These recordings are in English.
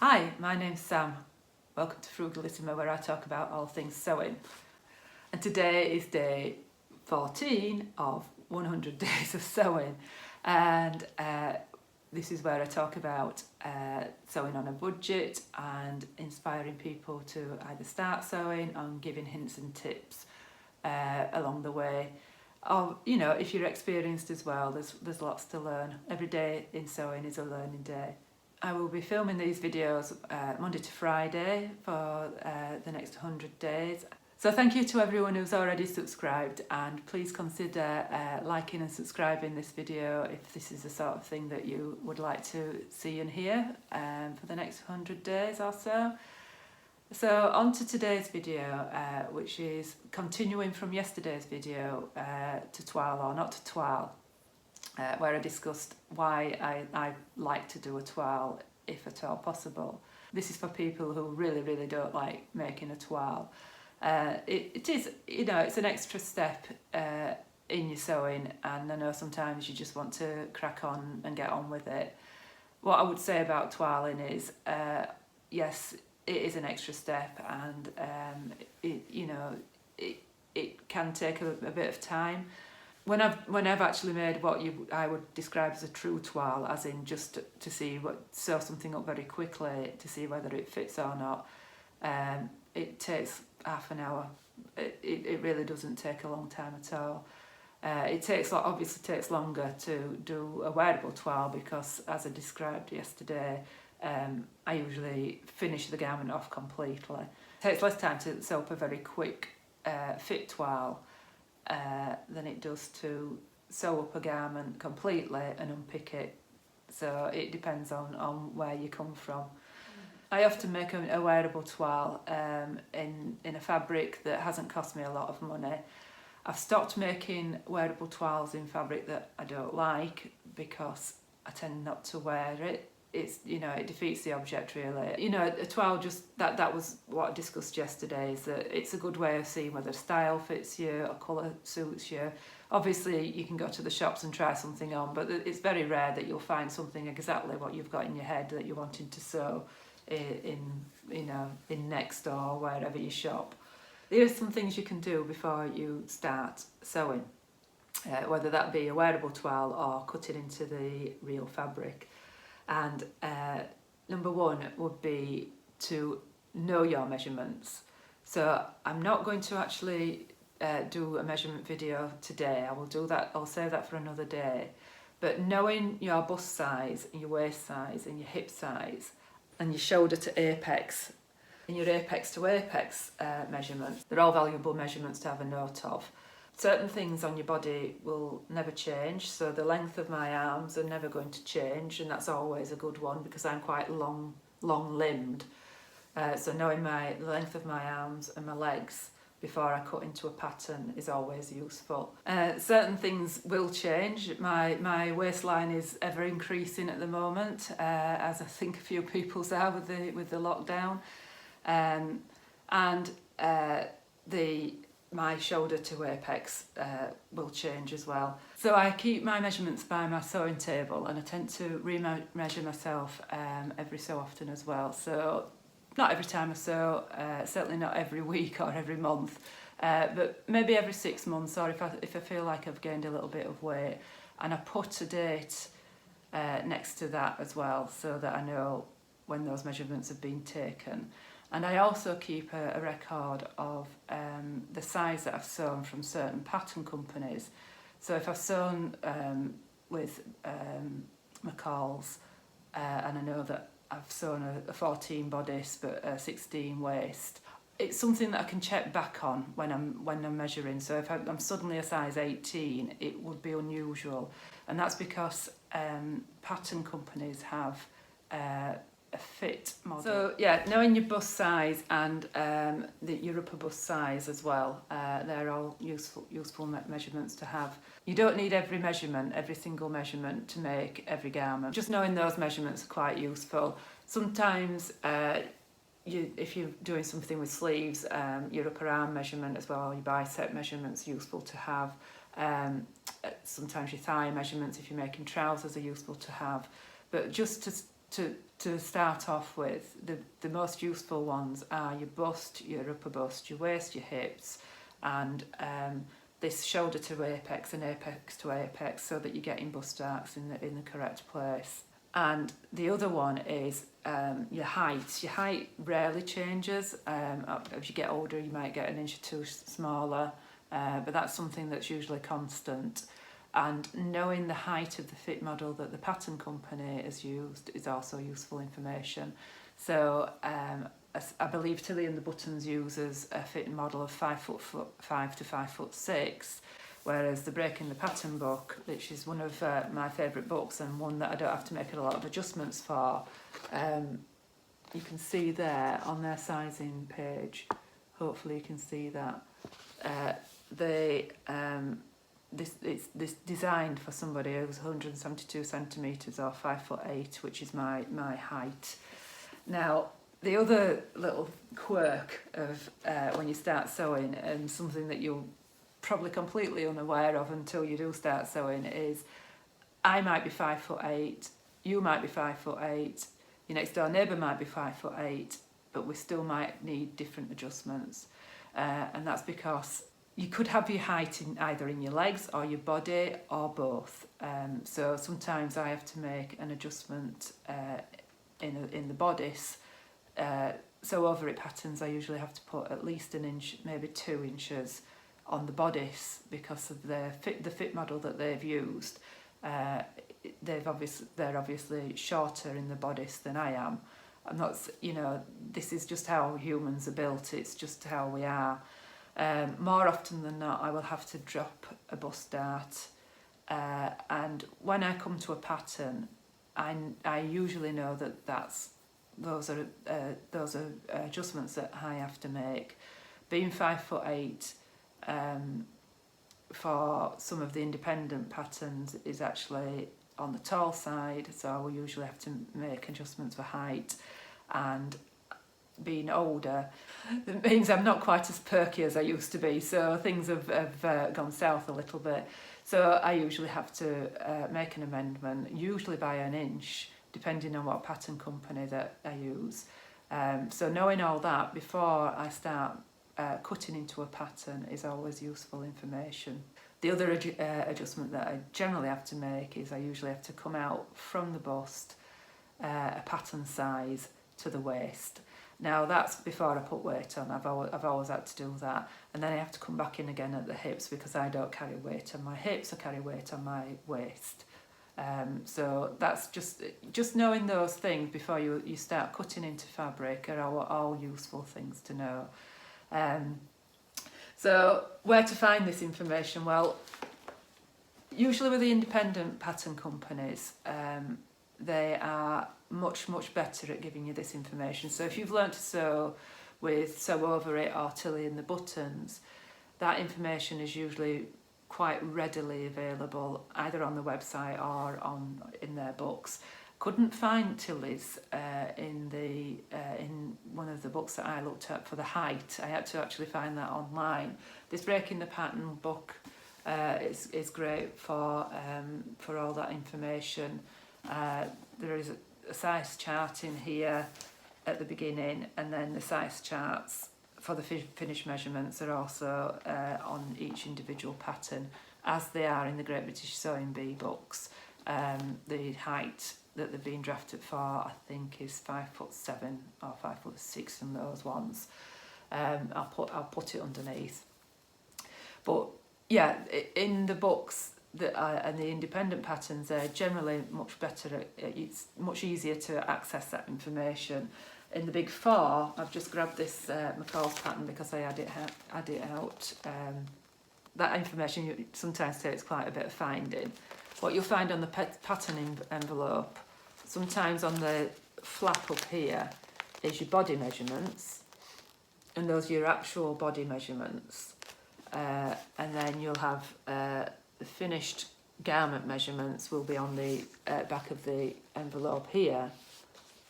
Hi, my name's Sam. Welcome to Frugalisama, where I talk about all things sewing. And today is day 14 of 100 days of sewing. And this is where I talk about sewing on a budget and inspiring people to either start sewing and giving hints and tips along the way. Or, you know, if you're experienced as well, there's lots to learn. Every day in sewing is a learning day. I will be filming these videos Monday to Friday for the next 100 days. So thank you to everyone who's already subscribed, and please consider liking and subscribing this video if this is the sort of thing that you would like to see and hear for the next 100 days or so. So on to today's video, which is continuing from yesterday's video to toile or not to toile. Where I discussed why I like to do a toile if at all possible. This is for people who really don't like making a toile. It is, you know, it's an extra step in your sewing, and I know sometimes you just want to crack on and get on with it. What I would say about toiling is, yes, it is an extra step, and it can take a bit of time. When I've actually made what I would describe as a true toile, as in just to sew something up very quickly to see whether it fits or not, it takes half an hour. It really doesn't take a long time at all. It obviously takes longer to do a wearable toile because, as I described yesterday, I usually finish the garment off completely. It takes less time to sew up a very quick fit toile than it does to sew up a garment completely and unpick it. So it depends on where you come from. I often make a wearable toile in a fabric that hasn't cost me a lot of money. I've stopped making wearable toiles in fabric that I don't like because I tend not to wear it. It's, you know, it defeats the object really. You know, a toile, just that was what I discussed yesterday, is that it's a good way of seeing whether style fits you or colour suits you. Obviously you can go to the shops and try something on, but it's very rare that you'll find something exactly what you've got in your head that you're wanting to sew in Next or wherever you shop. There are some things you can do before you start sewing, whether that be a wearable toile or cut it into the real fabric. And number one would be to know your measurements. So I'm not going to actually do a measurement video today. I will do that, I'll save that for another day. But knowing your bust size, and your waist size, and your hip size, and your shoulder to apex, and your apex to apex measurements, they're all valuable measurements to have a note of. Certain things on your body will never change, so the length of my arms are never going to change, and that's always a good one because I'm quite long-limbed. So knowing the length of my arms and my legs before I cut into a pattern is always useful. Certain things will change. My waistline is ever increasing at the moment, as I think a few people's are with the lockdown, my shoulder to apex will change as well. So I keep my measurements by my sewing table, and I tend to re-measure myself every so often as well. So not every time I sew, certainly not every week or every month, but maybe every 6 months, or if I feel like I've gained a little bit of weight, and I put a date next to that as well, so that I know when those measurements have been taken. And I also keep a record of the size that I've sewn from certain pattern companies. So if I've sewn with McCalls, and I know that I've sewn a 14 bodice but a 16 waist, it's something that I can check back on when I'm measuring. So if I'm suddenly a size 18, it would be unusual, and that's because pattern companies have a fit model. So yeah, knowing your bust size and your upper bust size as well, they're all useful measurements to have. You don't need every single measurement to make every garment. Just knowing those measurements are quite useful. Sometimes if you're doing something with sleeves, your upper arm measurement as well, your bicep measurements, useful to have. Sometimes your thigh measurements, if you're making trousers, are useful to have. But just to start off with, the most useful ones are your bust, your upper bust, your waist, your hips, and this shoulder to apex and apex to apex, so that you're getting bust arcs in the correct place. And the other one is your height. Your height rarely changes. As you get older, you might get an inch or two smaller, but that's something that's usually constant. And knowing the height of the fit model that the pattern company has used is also useful information. So I believe Toile and the Buttons uses a fitting model of 5'5" to 5'6", whereas the Breaking the Pattern book, which is one of my favourite books and one that I don't have to make a lot of adjustments for, you can see there on their sizing page, hopefully you can see that, it's designed for somebody who's 172 centimetres or 5'8", which is my height. Now, the other little quirk of when you start sewing, and something that you're probably completely unaware of until you do start sewing, is I might be 5'8", you might be 5'8", your next door neighbour might be 5'8", but we still might need different adjustments, and that's because you could have your height either in your legs or your body or both. So sometimes I have to make an adjustment in the bodice. So over it patterns, I usually have to put at least an inch, maybe 2 inches on the bodice, because of the fit model that they've used. They're obviously shorter in the bodice than I am. I'm not, this is just how humans are built. It's just how we are. More often than not, I will have to drop a bust dart, and when I come to a pattern, I usually know that those are adjustments that I have to make. Being 5'8", for some of the independent patterns is actually on the tall side, so I will usually have to make adjustments for height. And being older, it means I'm not quite as perky as I used to be, so things have gone south a little bit. So I usually have to make an amendment, usually by an inch, depending on what pattern company that I use. So knowing all that before I start cutting into a pattern is always useful information. The other adjustment that I generally have to make is I usually have to come out from the bust a pattern size to the waist. Now that's before I put weight on. I've always had to do that, and then I have to come back in again at the hips, because I don't carry weight on my hips, I carry weight on my waist. So that's just knowing those things before you start cutting into fabric are all useful things to know. So where to find this information? Well, usually with the independent pattern companies, they are much better at giving you this information. So if you've learned to sew with Sew Over It or Toile and the Buttons, that information is usually quite readily available either on the website or in their books. Couldn't find Toile's in one of the books that I looked at for the height. I had to actually find that online. This Breaking the Pattern book is great for all that information. There is a size chart in here at the beginning, and then the size charts for the finished measurements are also on each individual pattern, as they are in the Great British Sewing Bee books. The height that they've been drafted for, I think, is 5'7" or 5'6" in those ones. I'll put it underneath. But yeah, in the books and the independent patterns, they're generally much better. It's much easier to access that information. In the Big Four, I've just grabbed this McCalls pattern because I had it out. That information sometimes takes quite a bit of finding. What you'll find on the pattern envelope, sometimes on the flap up here, is your body measurements, and those are your actual body measurements. And then you'll have the finished garment measurements will be on the back of the envelope here.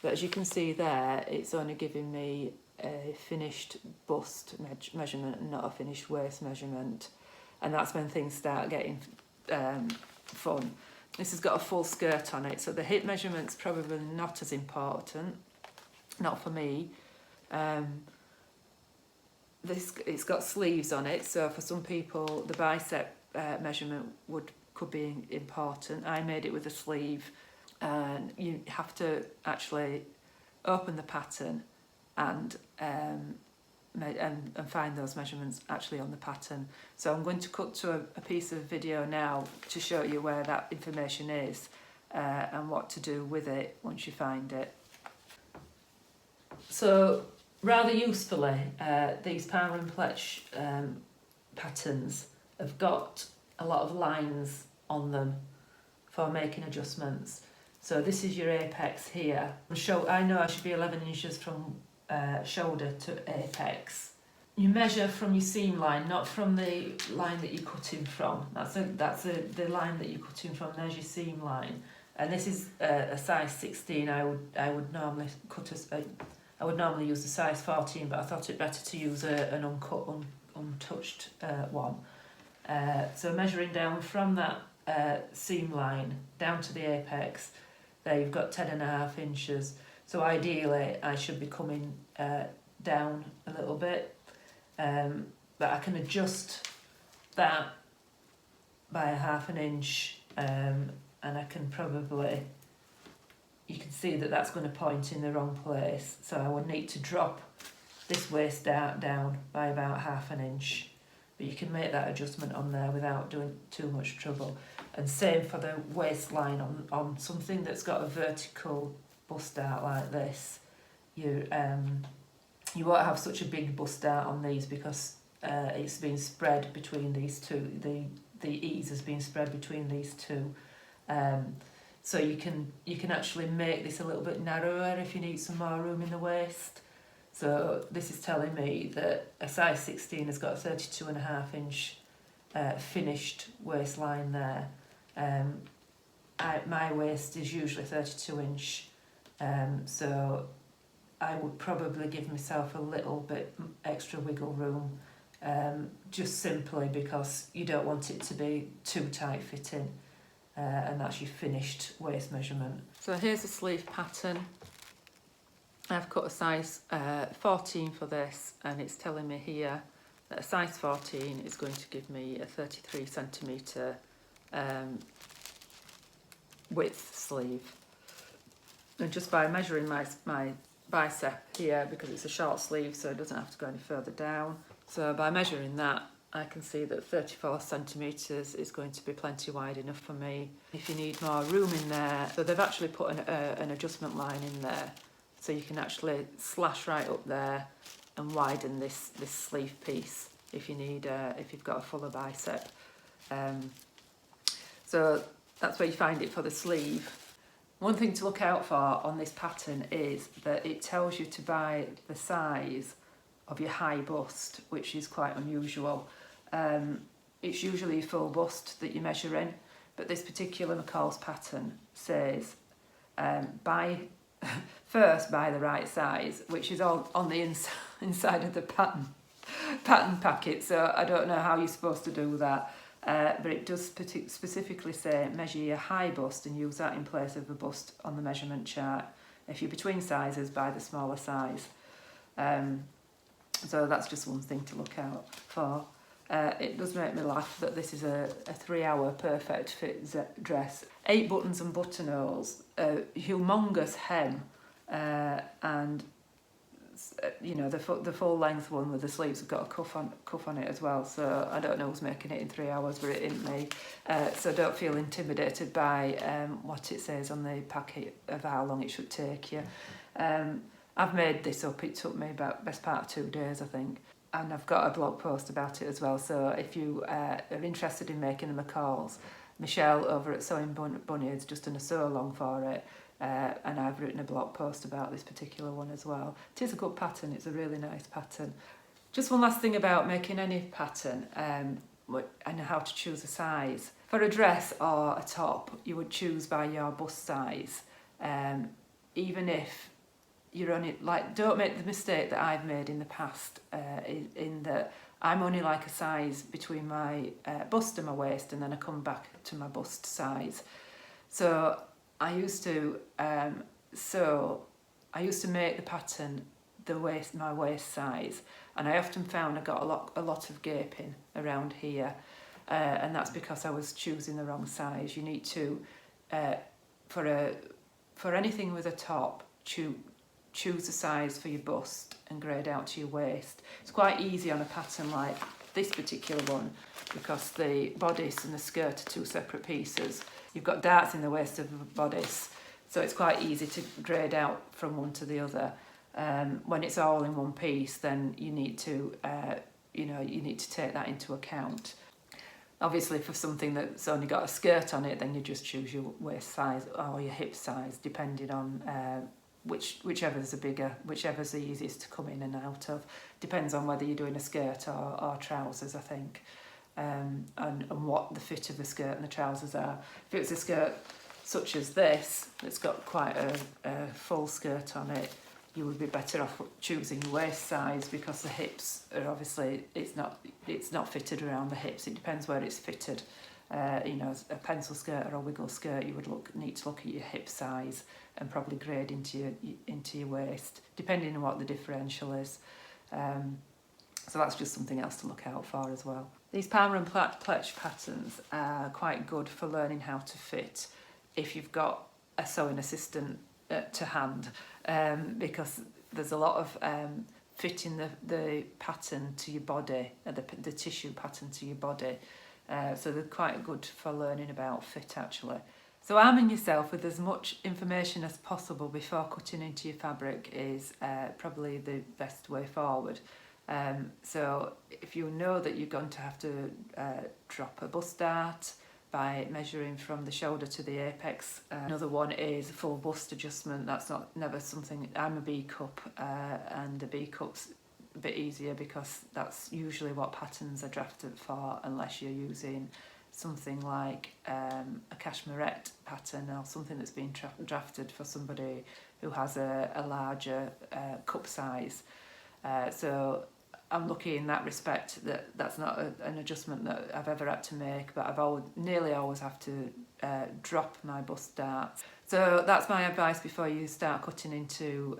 But as you can see there, it's only giving me a finished bust measurement and not a finished waist measurement. And that's when things start getting fun. this has got a full skirt on it, so the hip measurement's probably not as important, not for me. It's got sleeves on it, so for some people the bicep measurement could be important. I made it with a sleeve, and you have to actually open the pattern and find those measurements actually on the pattern. So I'm going to cut to a piece of video now to show you where that information is and what to do with it once you find it. So rather usefully, these Power and Pletch patterns have got a lot of lines on them for making adjustments. So this is your apex here. I know I should be 11 inches from shoulder to apex. You measure from your seam line, not from the line that you're cutting from. That's the line that you're cutting from. There's your seam line, and this is a size 16. I would normally I would normally use a size 14, but I thought it better to use an uncut, untouched one. So measuring down from that seam line down to the apex, there you've got 10.5 inches. So ideally I should be coming down a little bit, but I can adjust that by 1/2 inch, and I can probably, you can see that that's going to point in the wrong place, so I would need to drop this waist down by about 1/2 inch, but you can make that adjustment on there without doing too much trouble. And same for the waistline on something that's got a vertical bust out like this. You won't have such a big bust out on these because it's been spread between these two. The ease has been spread between these two. So you can actually make this a little bit narrower if you need some more room in the waist. So this is telling me that a size 16 has got a 32.5 inch finished waistline there. My waist is usually 32 inch, so I would probably give myself a little bit extra wiggle room, just simply because you don't want it to be too tight fitting, and that's your finished waist measurement. So here's a sleeve pattern. I've cut a size 14 for this, and it's telling me here that a size 14 is going to give me a 33 centimetre width sleeve. And just by measuring my bicep here, because it's a short sleeve so it doesn't have to go any further down, so by measuring that I can see that 34 centimetres is going to be plenty wide enough for me. If you need more room in there, so they've actually put an adjustment line in there, so you can actually slash right up there and widen this sleeve piece if you need if you've got a fuller bicep. So that's where you find it for the sleeve. One thing to look out for on this pattern is that it tells you to buy the size of your high bust, which is quite unusual. It's usually a full bust that you measure in, but this particular McCalls pattern says first buy the right size, which is all on the inside of the pattern packet, so I don't know how you're supposed to do that. But it does specifically say measure your high bust and use that in place of a bust on the measurement chart. If you're between sizes, buy the smaller size. So that's just one thing to look out for. It does make me laugh that this is a 3-hour perfect fit dress. 8 buttons and buttonholes, humongous hem, and you know, the full length one with the sleeves have got a cuff on it as well, so I don't know who's making it in 3 hours, but it isn't me. So don't feel intimidated by what it says on the packet of how long it should take you. I've made this up, it took me about best part of 2 days I think, and I've got a blog post about it as well, so if you are interested in making the McCalls, Michelle over at Sewing Bunny has just done a sew along for it. And I've written a blog post about this particular one as well. It is a good pattern, it's a really nice pattern. Just one last thing about making any pattern and how to choose a size. For a dress or a top, you would choose by your bust size. Even if you're only, like, don't make the mistake that I've made in the past, in that I'm only like a size between my bust and my waist, and then I come back to my bust size. So I used to make the pattern my waist size, and I often found I got a lot of gaping around here, and that's because I was choosing the wrong size. You need to for anything with a top, choose a size for your bust and grade out to your waist. It's quite easy on a pattern like this particular one because the bodice and the skirt are two separate pieces. You've got darts in the waist of the bodice, so it's quite easy to grade out from one to the other. When it's all in one piece, then you need to take that into account. Obviously, for something that's only got a skirt on it, then you just choose your waist size or your hip size, depending on whichever's the easiest to come in and out of. Depends on whether you're doing a skirt or trousers, I think, and what the fit of the skirt and the trousers are. If it's a skirt such as this, that's got quite a full skirt on it, you would be better off choosing your waist size, because the hips are obviously, it's not fitted around the hips. It depends where it's fitted. A pencil skirt or a wiggle skirt, you would need to look at your hip size and probably grade into your waist, depending on what the differential is. So that's just something else to look out for as well. These palmer and pletch patterns are quite good for learning how to fit if you've got a sewing assistant to hand, because there's a lot of fitting the pattern to your body, the tissue pattern to your body. So they're quite good for learning about fit, actually. So arming yourself with as much information as possible before cutting into your fabric is probably the best way forward. So if you know that you're going to have to drop a bust dart by measuring from the shoulder to the apex. Another one is a full bust adjustment. That's never something. I'm a B cup, and a B cup's a bit easier because that's usually what patterns are drafted for, unless you're using something like a cashmerette pattern or something that's been drafted for somebody who has a larger cup size. So I'm lucky in that respect that that's not an adjustment that I've ever had to make, but I've nearly always have to drop my bust darts. So that's my advice before you start cutting into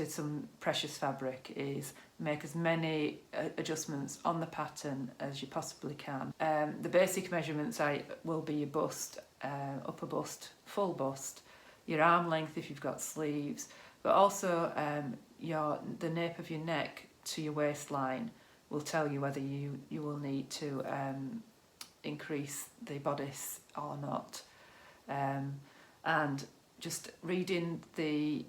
some precious fabric, is make as many adjustments on the pattern as you possibly can. The basic measurements will be your bust, upper bust, full bust, your arm length if you've got sleeves, but also the nape of your neck to your waistline will tell you whether you will need to increase the bodice or not. And just reading the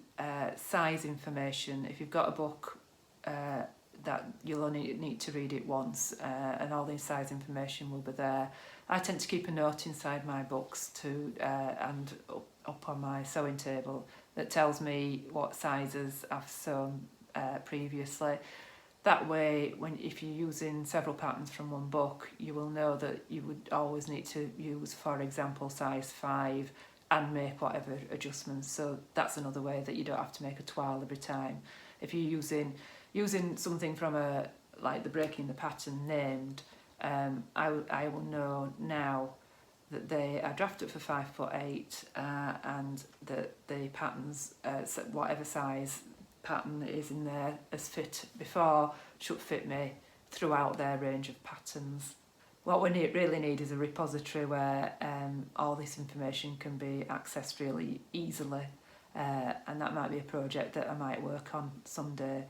size information, if you've got a book that you'll only need to read it once, and all the size information will be there. I tend to keep a note inside my books and up on my sewing table that tells me what sizes I've sewn previously. That way, if you're using several patterns from one book, you will know that you would always need to use, for example, size 5 and make whatever adjustments. So that's another way that you don't have to make a toile every time. If you're using something from like the Breaking the Pattern named, I will know now that they are drafted for 5'8", and that the patterns, whatever size pattern is in there as fit before, should fit me throughout their range of patterns. What we really need is a repository where all this information can be accessed really easily, and that might be a project that I might work on someday.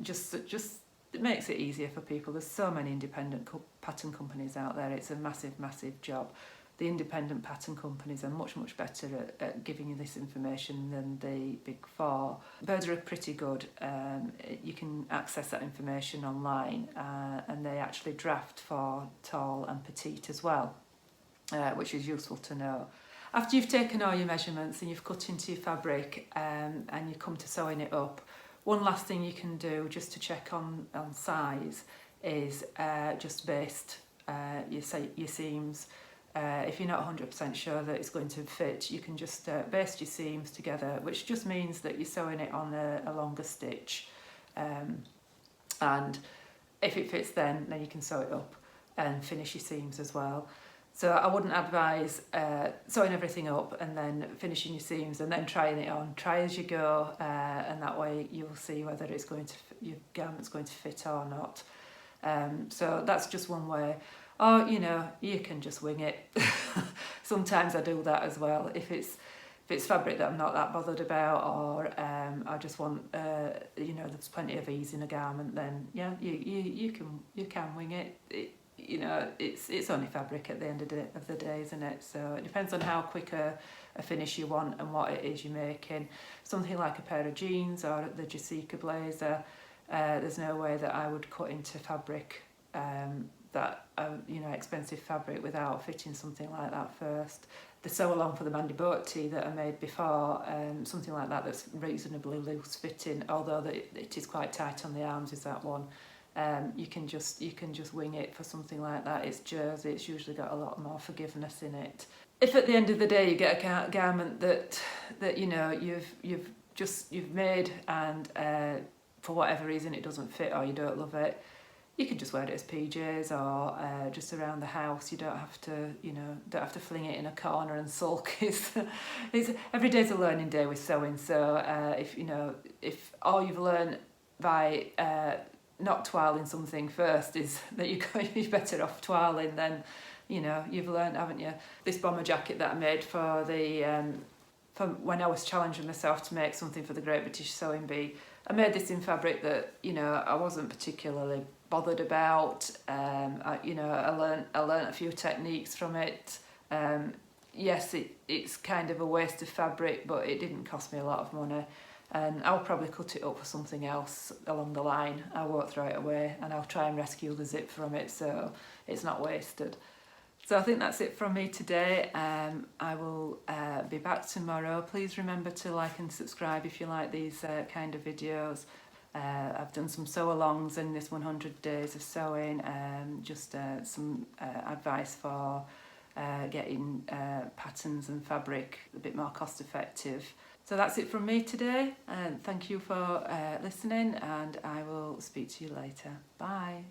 Just it makes it easier for people. There's so many independent pattern companies out there. It's a massive job. The independent pattern companies are much better at giving you this information than the big four. Birds are pretty good. You can access that information online, and they actually draft for tall and petite as well, which is useful to know. After you've taken all your measurements and you've cut into your fabric, and you come to sewing it up, one last thing you can do just to check on size is just baste your seams. If you're not 100% sure that it's going to fit, you can just baste your seams together, which just means that you're sewing it on a longer stitch, and if it fits then you can sew it up and finish your seams as well. So I wouldn't advise sewing everything up and then finishing your seams and then trying it on. Try as you go, and that way you'll see whether it's going to your garment's going to fit or not. So that's just one way. Or, you know, you can just wing it. Sometimes I do that as well. If it's fabric that I'm not that bothered about, or I just want, you know, there's plenty of ease in a garment, then yeah, you can wing it. You know, it's only fabric at the end of the day, isn't it? So it depends on how quick a finish you want and what it is you're making. Something like a pair of jeans or the Jessica blazer, there's no way that I would cut into fabric that you know, expensive fabric without fitting something like that first. The sew along for the Mandy Boat tee that I made before, something like that that's reasonably loose fitting, although it is quite tight on the arms, is that one. You can just wing it for something like that. It's jersey, it's usually got a lot more forgiveness in it. If at the end of the day you get a garment that you know you've made and for whatever reason it doesn't fit or you don't love it, you can just wear it as PJs or just around the house. You don't have to, you know, fling it in a corner and sulk. It's every day's a learning day with sewing. So if all you've learned by not toiling something first is that you're better off toiling, then you know you've learned, haven't you? This bomber jacket that I made for the for when I was challenging myself to make something for the Great British Sewing Bee, I made this in fabric that, you know, I wasn't particularly bothered about. I learned a few techniques from it. Yes, it's kind of a waste of fabric, but it didn't cost me a lot of money. And I'll probably cut it up for something else along the line. I won't throw it away, and I'll try and rescue the zip from it so it's not wasted. So I think that's it from me today. I will be back tomorrow. Please remember to like and subscribe if you like these kind of videos. I've done some sew-alongs in this 100 days of sewing, just some advice for getting patterns and fabric a bit more cost effective. So that's it from me today, and thank you for listening, and I will speak to you later. Bye.